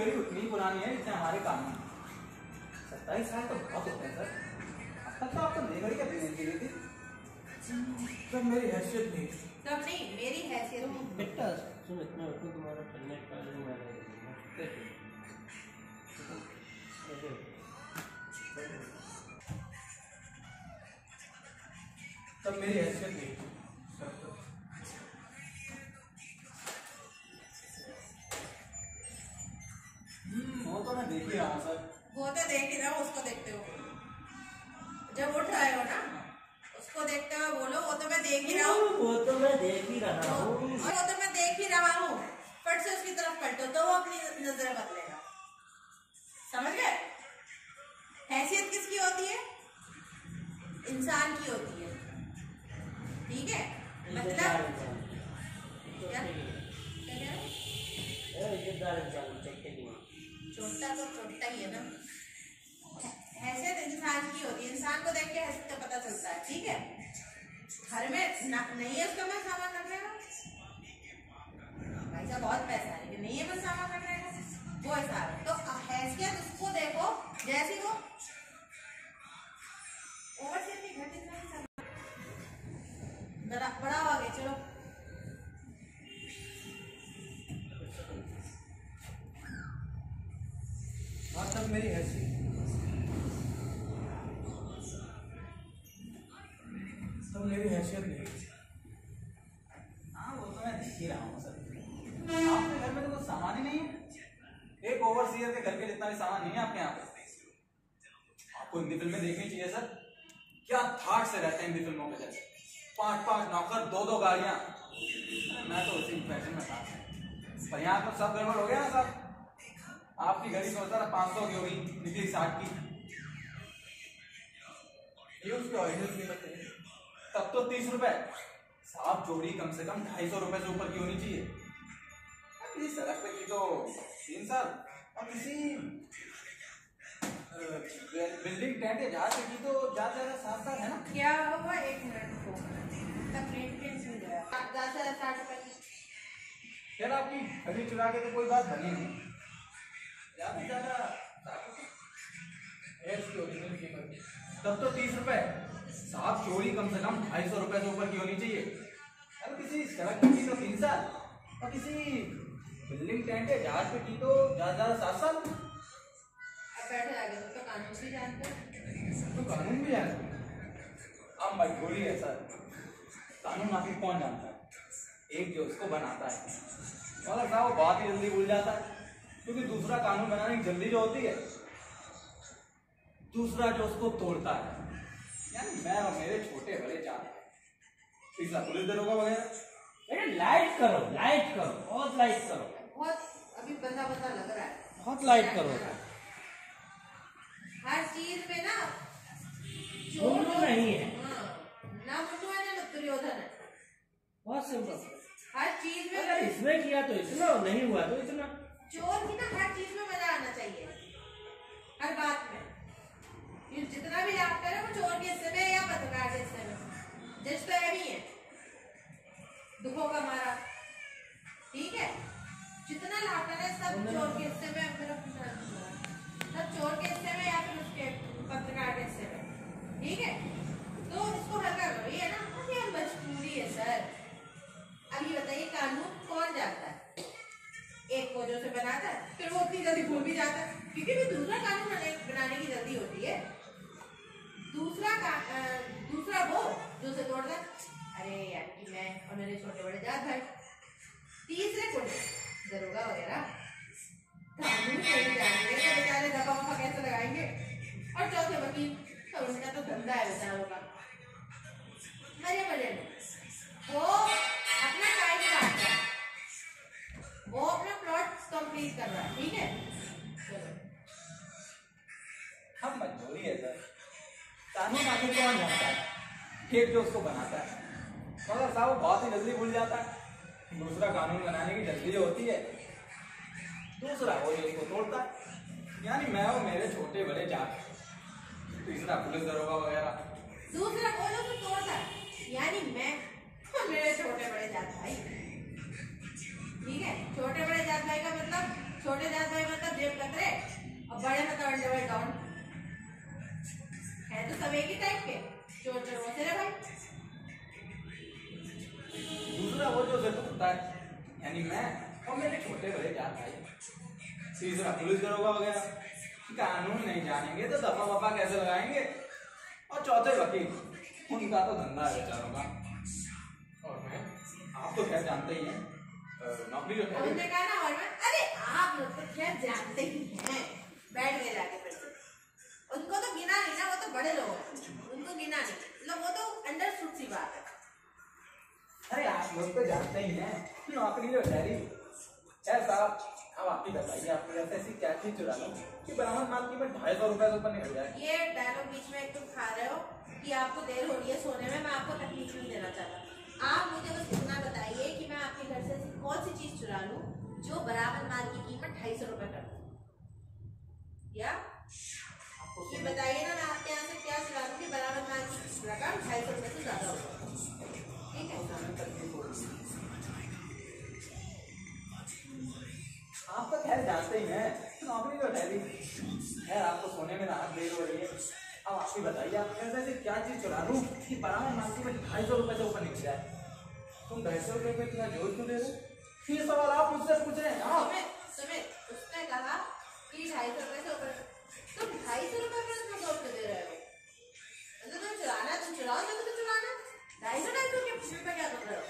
घड़ी उतनी पुरानी है जितने हमारे कानून। 27 साल तो बहुत होते हैं सर। अब तक तो आपको नई घड़ी क्या देने की थी? तब मेरी हैसियत नहीं। तब नहीं, मेरी हैसियत नहीं। बेटा सुन, इतना वक्त तुम्हारा चलने का नहीं मैं तब मेरी हैसियत नहीं। वो तो मैं देख ही रहा हूँ सर। वो तो देख ही रहा हूँ, उसको देखते हो जब उठ रहे हो ना, उसको देखते हुए बोलो वो तो मैं देख ही रहा हूँ। वो तो मैं देख ही रहा हूँ। और वो तो मैं देख ही रहा हूँ, फट से उसकी तरफ पलटो तो वो अपनी नजरें बदलेगा। समझ गए? हैसियत किसकी होती है? इंसान की होती है। ठीक है, मतलब क्या छोटा तो छोटा ही है ना। हैसियत इंसान की होती है, इंसान को देख के हैसियत का पता चलता है। ठीक है, घर में नहीं है उसका मैं सामान रख लेगा, भाई साहब बहुत पैसा है लेकिन नहीं है बस सामान रख लेगा, वो ऐसा है। तो हैसियत उसको देखो जैसी वो बड़ा हो गया। चलो हाँ तब मेरी हैसियत, तब मेरी हैसियत नहीं। हाँ वो तो मैं देख ही रहा हूँ सर। आपके घर में तो कुछ सामान ही नहीं है। एक ओवरसीयर के घर के जितना भी सामान नहीं है आपके यहाँ पे। आपको हिंदी फिल्में देखनी चाहिए सर। क्या थाट से रहते हैं हिंदी फिल्मों के जैसे, 5-5 नौकर, 2-2 गाड़ियां। मैं तो उसी फैशन में था, पर यहाँ तो सब गड़बड़ हो गया ना साहब। आपकी घड़ी सोचता था 500 की होगी, निकली 60 की। ये उसकी ओरिजिनल कीमत है। तब तो 30 रुपए साहब। जोड़ी कम से कम 250 रुपए से ऊपर की होनी चाहिए। किसी सड़क पे की तो 3 साल, और किसी बिल्डिंग टेंट या जहाज पे की तो ज्यादा 7 साल है ना। क्या हुआ? 1 मिनट को तब रेफरेंस मिल गया 60 रुपए की। यार आपकी घड़ी चुरा के तो कोई बात बनी नहीं। ज्यादा से ज्यादा 60 रुपए है इसकी ओरिजिनल कीमत। तब तो 30 रुपए साहब। चोरी कम से कम 250 रुपए से ऊपर की होनी चाहिए। अरे किसी सड़क पे की तो 3 साल, और किसी बिल्डिंग टेंट या जहाज पे की तो ज्यादा 7 साल। अब बैठे आगे तो कानून भी जानते हैं। तो कानून भी जानते हैं। अब मजबूरी है सर। कानून आखिर कौन जानता है? एक जो उसको बनाता है, मगर साहब वो बहुत ही जल्दी भूल जाता है। क्योंकि दूसरा कानून बनाने की जल्दी जो होती है, दूसरा जो उसको तोड़ता है। यानी मैं और मेरे छोटे बड़े चार, तीसरा पुलिस दरोगा वगैरह। लाइट करो, लाइट करो, बहुत लाइट करो, बहुत अभी बंदा लग रहा है। बहुत लाइट करो। हर चीज में ना मुन्नू नहीं है। हाँ, ना मुन्नू है ना दुर्योधन है। बहुत सिंपल। हर चीज में अगर इसमें किया तो इतना, नहीं हुआ तो इतना। चोर की ना हर चीज में मजा आना चाहिए, हर बात में। ये जितना भी आप करें वो चोर के हिस्से में या पत्रकार के हिस्से में, जज तो है भी है दुखों का मारा। ठीक है, जितना लाभ है सब चोर के हिस्से में, सब चोर के हिस्से में या फिर उसके पत्रकार के हिस्से में। ठीक है, तो इसको हल्का करो। ये ना ये मजबूरी है सर। अब ये बताइए कानून कौन जानता है? एक को जो से बनाता है, फिर वो उतनी जल्दी भूल भी जाता है, क्योंकि भी दूसरा कानून बनाने की जल्दी होती है। दूसरा वो जो से तोड़ता है, अरे यार कि मैं और मेरे छोटे बड़े जात भाई। तीसरे को दरोगा वगैरह कानून नहीं जानेंगे तो बेचारे दबा वफा कैसे लगाएंगे। और चौथे वकील, तो उनका तो धंधा है बेचारों का। मजे मजे में वो अपना टाइम काट रहा है, वो अपना प्लॉट कंप्लीट कर रहा है। ठीक है, चलो हम मजबूरी है सर। कानून आखिर कौन जानता है? एक जो उसको बनाता है, मगर साहब वो बहुत ही जल्दी भूल जाता है। दूसरा कानून बनाने की जल्दी जो होती है, दूसरा वो जो उसको तोड़ता है। यानी मैं और मेरे छोटे बड़े जात, तीसरा पुलिस दरोगा वगैरह। दूसरा वो जो तोड़ता है, यानी मैं और मेरे छोटे बड़े जात भाई। ठीक है, छोटे बड़े जात भाई का मतलब, छोटे जात भाई मतलब होता है, यानी मैं और मेरे छोटे बड़े क्या भाई, तीसरा पुलिस दरोगा वगैरह, कानून नहीं जानेंगे तो दफा वफा कैसे लगाएंगे, और चौथे वकील, उनका तो धंधा है बेचारों का। और मैं, आप तो खैर जानते ही हैं नौकरी जो है। उन्होंने कहा ना, और मैं, अरे आप लोग तो खैर जानते ही हैं, बैठ गए जाके फिर से। उनको तो गिना नहीं ना, वो तो बड़े लोग हैं, उनको गिना नहीं, मतलब वो तो अंडरस्टूड सी बात है। अरे आप लोग तो जानते ही हैं नौकरी जो है खैर साहब, अब आप ही बताइए, आपके घर से ऐसी क्या चीज चुरा लो कि बरामद माल कीमत 250 रुपए से ऊपर निकल जाए। ये डायलॉग बीच में एक तुम खा रहे हो कि आपको देर हो रही है सोने में, मैं आपको तकलीफ नहीं देना चाहता। आप मुझे बस इतना बताइए कि मैं आपके घर से ऐसी कौन सी चीज चुरा लूं जो बरामद माल की कीमत 250 रुपए कर दूं, या ये बताइए ना, मैं आपके यहाँ से क्या चुरा लूं कि बरामद माल की रकम 250 रुपए से ज्यादा हो। ठीक है, आप तो खैर जानते ही हैं नौकरी जो है खैर, आपको सोने में राहत देर हो रही है। अब आप ही बताइए, आप कैसे ऐसी क्या चीज चुरा लूं कि बरामद माल कीमत 250 रुपए से ऊपर निकल जाए। तुम 250 रुपए में इतना जोर क्यों दे रहे हो? ये सवाल आप मुझसे पूछ रहे हैं। आप सुमित उसने कहा कि 250 रुपए से ऊपर, तुम 250 रुपए पर इतना जोर क्यों दे रहे हो? तो तुम चुराना, तुम चुराओ, तो तुम चुराना 250 रुपए क्या कर रहे हो?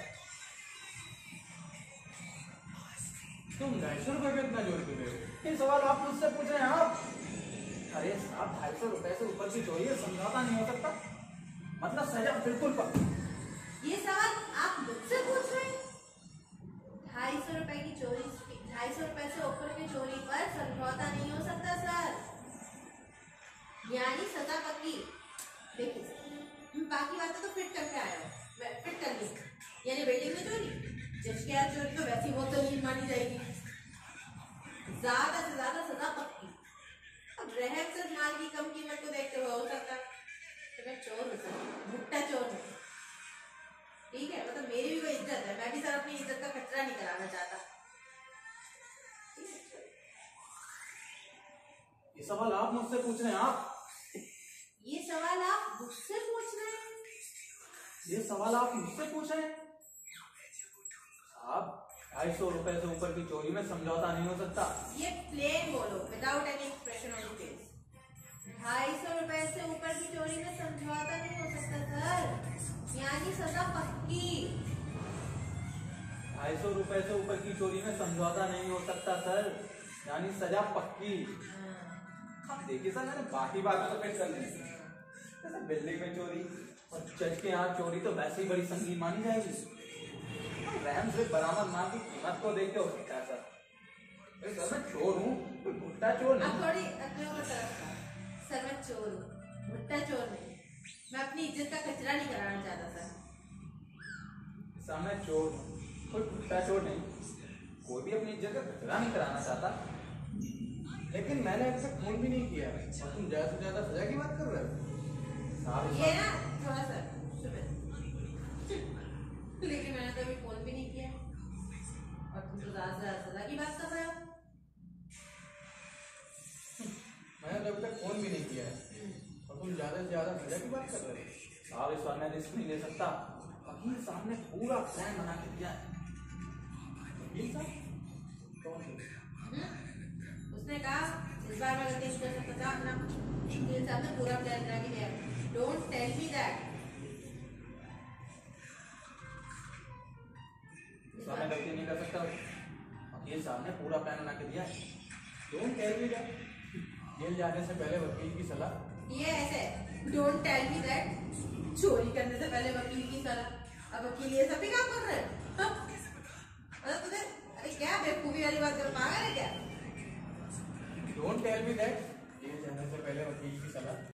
तुम 250 रुपए में इतना जोर क्यों दे रहे हो? ये सवाल आप मुझसे पूछ रहे हैं आप? अरे साहब, 250 रुपए से ऊपर की चोरी है, समझौता नहीं हो सकता, मतलब सजा बिल्कुल पक्की। ये सवाल आप मुझसे पूछ रहे हैं? 250 रुपए की चोरी, 250 रुपए से ऊपर की चोरी पर समझौता नहीं हो सकता सर, यानी सजा पक्की। देखिए सर, बाकी बातें तो फिट करके आए हो, फिट कर ली, यानी बिल्डिंग में चोरी, जज के यहाँ चोरी तो वैसी बहुत दलील मानी जाएगी, ज्यादा से ज्यादा सजा पक्की। अब रहम से माल की कम कीमत को देखते हुए हो सकता है तो मैं चोर हूँ सर, भुट्टा चोर हूँ, ठीक है, मतलब मेरी भी कोई इज्जत है, मैं भी सर अपनी इज्जत का कचरा नहीं कराना चाहता। ये सवाल आप मुझसे पूछ रहे हैं आप? ये सवाल आप मुझसे पूछ रहे हैं? ये सवाल आप मुझसे पूछ रहे हैं? आप 250 रुपए से ऊपर की चोरी में समझौता नहीं हो सकता। ये प्लेन बोलो, without any expression on the face. 250 रुपए से ऊपर की चोरी में समझौता नहीं हो सकता सर, यानी सजा पक्की। 250 रुपए से ऊपर की चोरी में समझौता नहीं हो सकता सर, यानी सजा पक्की। अब देखिए सर, मैंने बाकी बातें तो फिट कर ली, जैसे बिल्डिंग में चोरी और जज के यहाँ चोरी तो वैसे ही बड़ी संगीन मानी जाएगी। रहम से बरामद माल की कीमत को देख के हो सकता है सर। सर मैं चोर हूँ, कोई भुट्टा चोर नहीं। अब थोड़ी अकड़ों का तरफ था। सर मैं चोर हूँ, भुट्टा चोर नहीं, मैं अपनी इज्जत का कचरा नहीं कराना चाहता सर। सर मैं चोर हूँ, कोई भुट्टा चोर नहीं, कोई भी अपनी इज्जत का कचरा नहीं कराना चाहता। लेकिन मैंने अब तक फोन भी नहीं किया और तुम ज्यादा से ज्यादा सजा की बात कर रहे हो। ये ना थोड़ा सा सुबह, लेकिन मैंने तो अभी फोन भी नहीं किया और तुम तो ज्यादा से ज्यादा सजा की बात कर रहे हो। मैंने तो अभी तक फोन भी नहीं किया है और तुम ज्यादा से ज्यादा सजा की बात कर रहे हो। साहब इस बार मैं रिस्क नहीं ले सकता, वकील साहब ने पूरा प्लान बना के दिया है। वकील साहब कौन है? उसने कहा इस बार मैं गलती नहीं कर सकता था, अपना वकील साहब ने पूरा प्लान बना के दिया। Don't tell me that. मैं गलती नहीं कर सकता, वकील साहब ने पूरा प्लान बना के दिया है। Don't tell me that, jail जाने से पहले वकील की सलाह। ये ऐसे डोंट टेल मी दैट, चोरी करने से पहले वकील की सलाह। अब वकील ये सभी काम कर रहे हैं? मतलब तुझे अरे क्या बेवकूफी वाली बात कर, पागल है क्या? Don't tell me that, jail जाने से पहले वकील की सलाह।